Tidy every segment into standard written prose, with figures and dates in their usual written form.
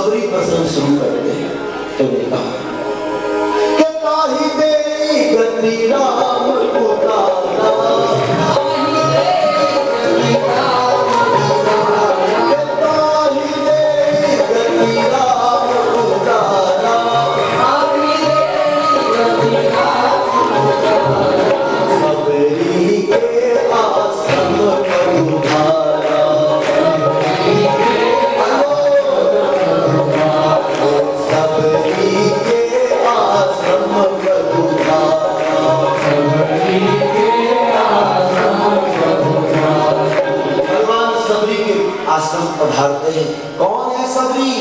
सबरी प्रसंग शुरू करते हैं। तो ने कहा कि ताही दे गति राम उतारा, आश्रम पधारते हैं। कौन है सबरी?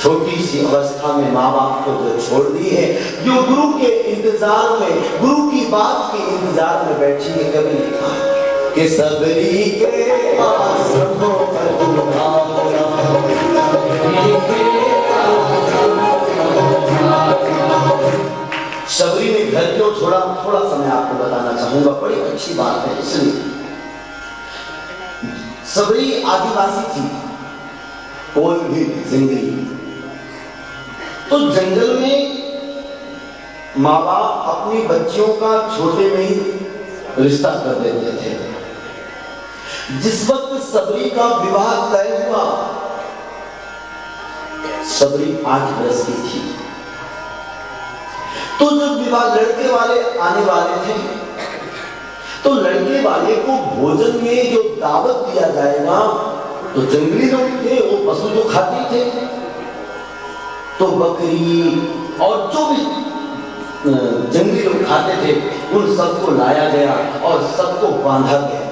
छोटी सी अवस्था में माँ बाप को जो छोड़ दी है, जो गुरु के इंतजार में, गुरु की बात के इंतजार में बैठी है। कभी लिखा कि सबरी के आश्रम सबरी ने घर क्यों छोड़ा, थोड़ा सा मैं आपको बताना चाहूंगा, बड़ी अच्छी बात है। इसलिए सबरी आदिवासी थी, कोल भी जिंदगी। तो जंगल में माँ बाप अपनी बच्चियों का छोटे में ही रिश्ता कर देते थे। जिस वक्त सबरी का विवाह तय हुआ, सबरी 8 वर्ष की थी। तो जब विवाह लड़के वाले आने वाले थे, तो लड़के वाले को भोजन में जो दावत दिया जाएगा, तो जंगली लोग थे, वो पशु तो खाते थे, तो बकरी और जो भी जंगली लोग खाते थे उन सबको लाया गया और सबको बांधा गया,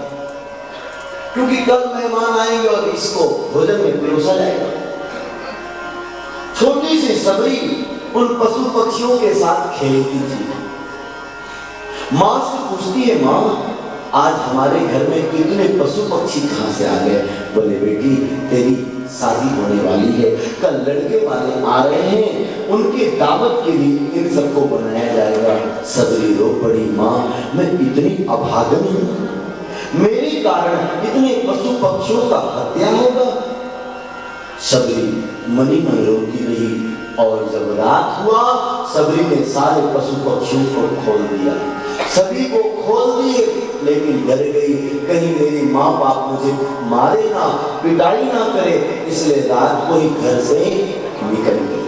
क्योंकि कल मेहमान आएंगे और इसको भोजन में परोसा जाएगा। छोटी सी सबरी उन पशु पक्षियों के साथ खेलती थी। माँ से पूछती है, माँ आज हमारे घर में कितने पशु पक्षी कहां से आ गए? बोले बेटी तेरी शादी होने वाली है, कल लड़के वाले आ रहे हैं, उनके दावत के लिए इन सबको बनाया जाएगा। सबरी रो पड़ी, माँ मैं इतनी अभागन हूं, मेरे कारण इतने पशु पक्षियों का हत्या होगा। सबरी मनी मन रोती रही और जब रात हुआ, सबरी ने सारे पशु पक्षियों को खोल दिया, सभी को खोल दिए, लेकिन डर गई कहीं मेरी माँ बाप मुझे मारे ना, पिटाई ना करे, इसलिए रात को ही घर से निकल गई।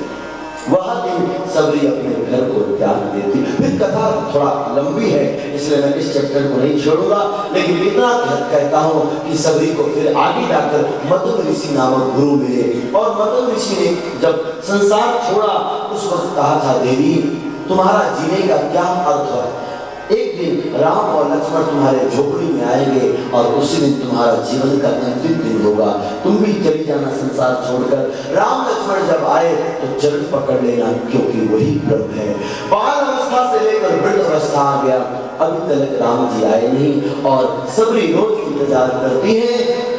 वह दिन सबरी अपने घर को त्याग देती। फिर कथा थोड़ा लंबी है, इसलिए मैं इस चैप्टर को नहीं छोड़ूंगा, लेकिन इतना कहता हूँ कि सबरी को फिर आगे जाकर मदन ऋषि नामक गुरु मिले, और मदन ऋषि ने जब संसार छोड़ा उस वक्त कहा था, देवी तुम्हारा जीने का क्या अर्थ है? एक दिन राम और लक्ष्मण तुम्हारे झोपड़ी में आएंगे और उसी दिन तुम्हारा जीवन का अंतिम दिन होगा, तुम भी चली जाना संसार छोड़कर। राम लक्ष्मण जब आए तो चरण पकड़ लेना, क्योंकि वही प्रभु है। बाल अवस्था से लेकर वृद्ध अवस्था आ गया, अभी तक राम जी आए नहीं, और सबरी रोज इंतजार करती है।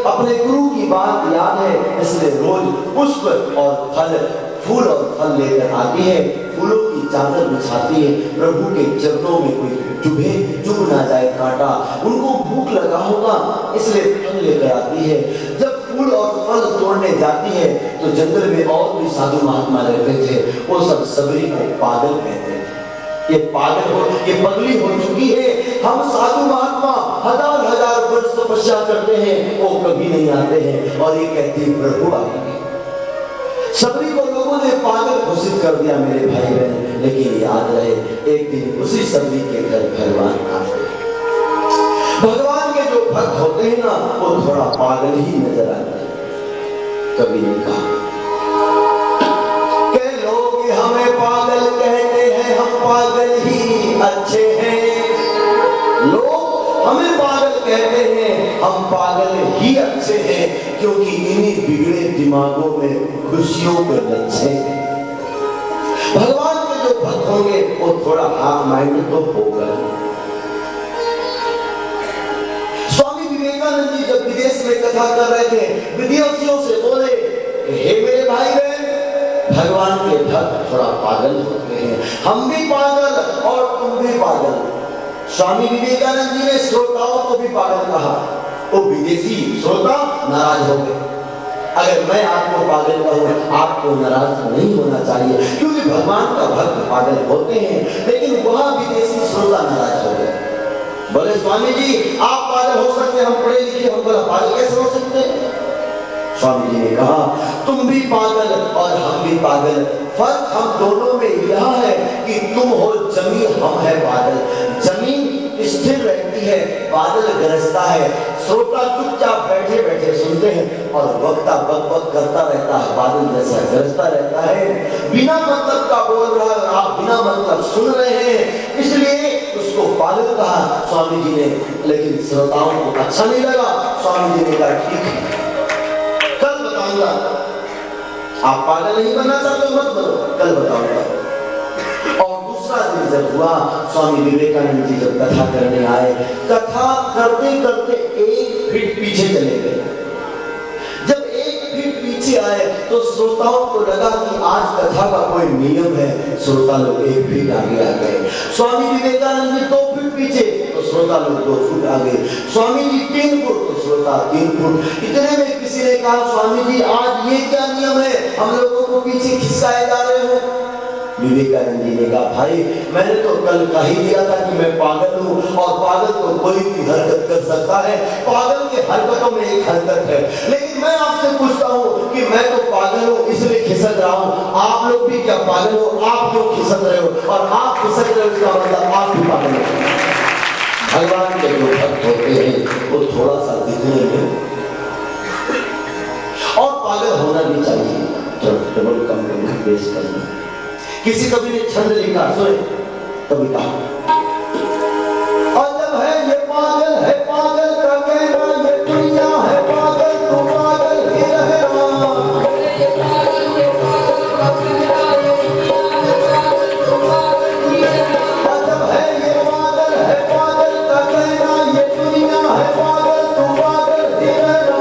अपने गुरु की बात याद है, इसलिए रोज पुष्प और फल, फूल और फल लेकर आती है, फूलों की चादर बिछाती है, प्रभु के चरणों में कोई चुभ ना जाए कांटा, उनको भूख लगा होगा इसलिए फल लेकर आती है। जब फूल और फल तोड़ने जाती है तो जंगल में और भी साधु महात्मा रहते थे, वो सब सबरी को पागल कहते थे। ये पागल हो, ये पगली हो चुकी है, हम साधु महात्मा हजार वर्ष तपस्या करते हैं, वो कभी नहीं आते हैं, और ये कहती है प्रभु आएंगे। सबरी को लोगों ने पागल घोषित कर दिया मेरे भाई बहन, लेकिन याद रहे एक दिन उसी सबरी के घर भगवान आते हैं। भगवान के जो भक्त होते हैं ना, वो थोड़ा पागल ही नजर आते हैं। कभी नहीं कहा कि लोग हमें पागल कहते हैं, हम पागल ही अच्छे हैं। लोग हमें पागल कहते हैं, हम पागल ही अच्छे हैं, क्योंकि इन्हीं बिगड़े दिमागों में खुशियों के लच्छे। भगवान के जो भक्त होंगे वो थोड़ा हाफ माइंड तो होगा। स्वामी विवेकानंद जी जब विदेश में कथा कर रहे थे, विदेशियों से बोले, हे मेरे भाई बहन, भगवान के भक्त थोड़ा पागल होते हैं, हम भी पागल और तुम भी पागल। स्वामी विवेकानंद जी ने श्रोताओं को भी पागल कहा, वो विदेशी श्रोता नाराज हो गए। अगर मैं आपको पागल कहूँ, आपको नाराज नहीं होना चाहिए, क्योंकि भगवान का भक्त पागल होते हैं। लेकिन वह विदेशी श्रोता नाराज हो गए, बोले स्वामी जी आप पागल हो सकते, हम पढ़े लिखे, हम बोला पागल कैसे हो सकते? स्वामी जी ने कहा तुम भी पागल और हम भी पागल, फर्क हम दोनों में यह है कि तुम हो जमीन, हम है बादल। जमीन स्थिर रहती है, बादल गरजता है। श्रोता चुपचाप बैठे बैठे सुनते हैं और वक्ता बक बक करता रहता है, बादल जैसा गरजता रहता है, बिना मतलब का बोल रहा है, आप बिना मतलब सुन रहे हैं, इसलिए उसको पागल कहा स्वामी जी ने। लेकिन श्रोताओं को अच्छा नहीं लगा। स्वामी जी ने कहा ठीक है, कल बताऊंगा, आप पागल नहीं बनना चाहते मत बनो, कल बताऊंगा। और दूसरा दिन जब हुआ, स्वामी विवेकानंद जी जब कथा करने आए, कथा करते करते 1 फीट पीछे चले गए। जब 1 फीट पीछे आए तो श्रोताओं को लगा कि आज कथा का कोई नियम है, श्रोता लोग 1 फीट आगे आ गए। स्वामी विवेकानंद जी 2 फीट पीछे तो श्रोता लोग 2 फुट आगे। स्वामी जी 3 फुट तो श्रोता 3 फुट। इतने में किसी ने कहा स्वामी जी आज ये क्या नियम है, हम लोगों को पीछे खिसकाए जा रहे हो? विवेकानंद जी ने कहा भाई मैंने तो कल कह ही दिया था कि मैं पागल हूँ, और पागल तो कोई भी हरकत कर सकता है, पागल के हरकतों में एक हरकत है। लेकिन मैं आपसे पूछता हूँ कि मैं तो पागल हूँ इसलिए खिसक रहा हूँ, आप लोग भी क्या पागल हो? आप क्यों खिसक रहे हो? और आप खिसक रहे हो इसका मतलब आप भी पागल हो। भगवान के जो भक्त होते हैं वो थोड़ा सा दिखने में और पागल होना भी चाहिए, डबल कम बेस करना। किसी कवि ने छंद लिखा, सुने कविता, और जब है ये पागल है पागल का कहना, ये दुनिया है पागल तो पागल ही रहना। और जब है ये पागल है पागल का कहना, ये दुनिया है पागल तो पागल ही रहना।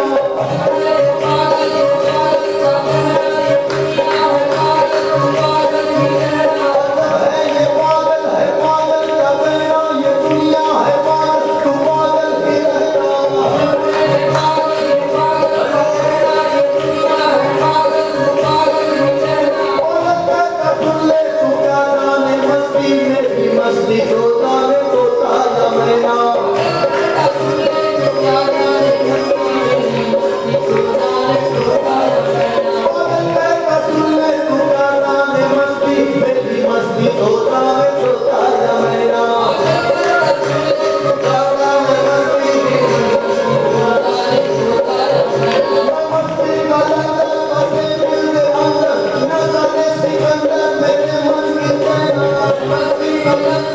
Thank you.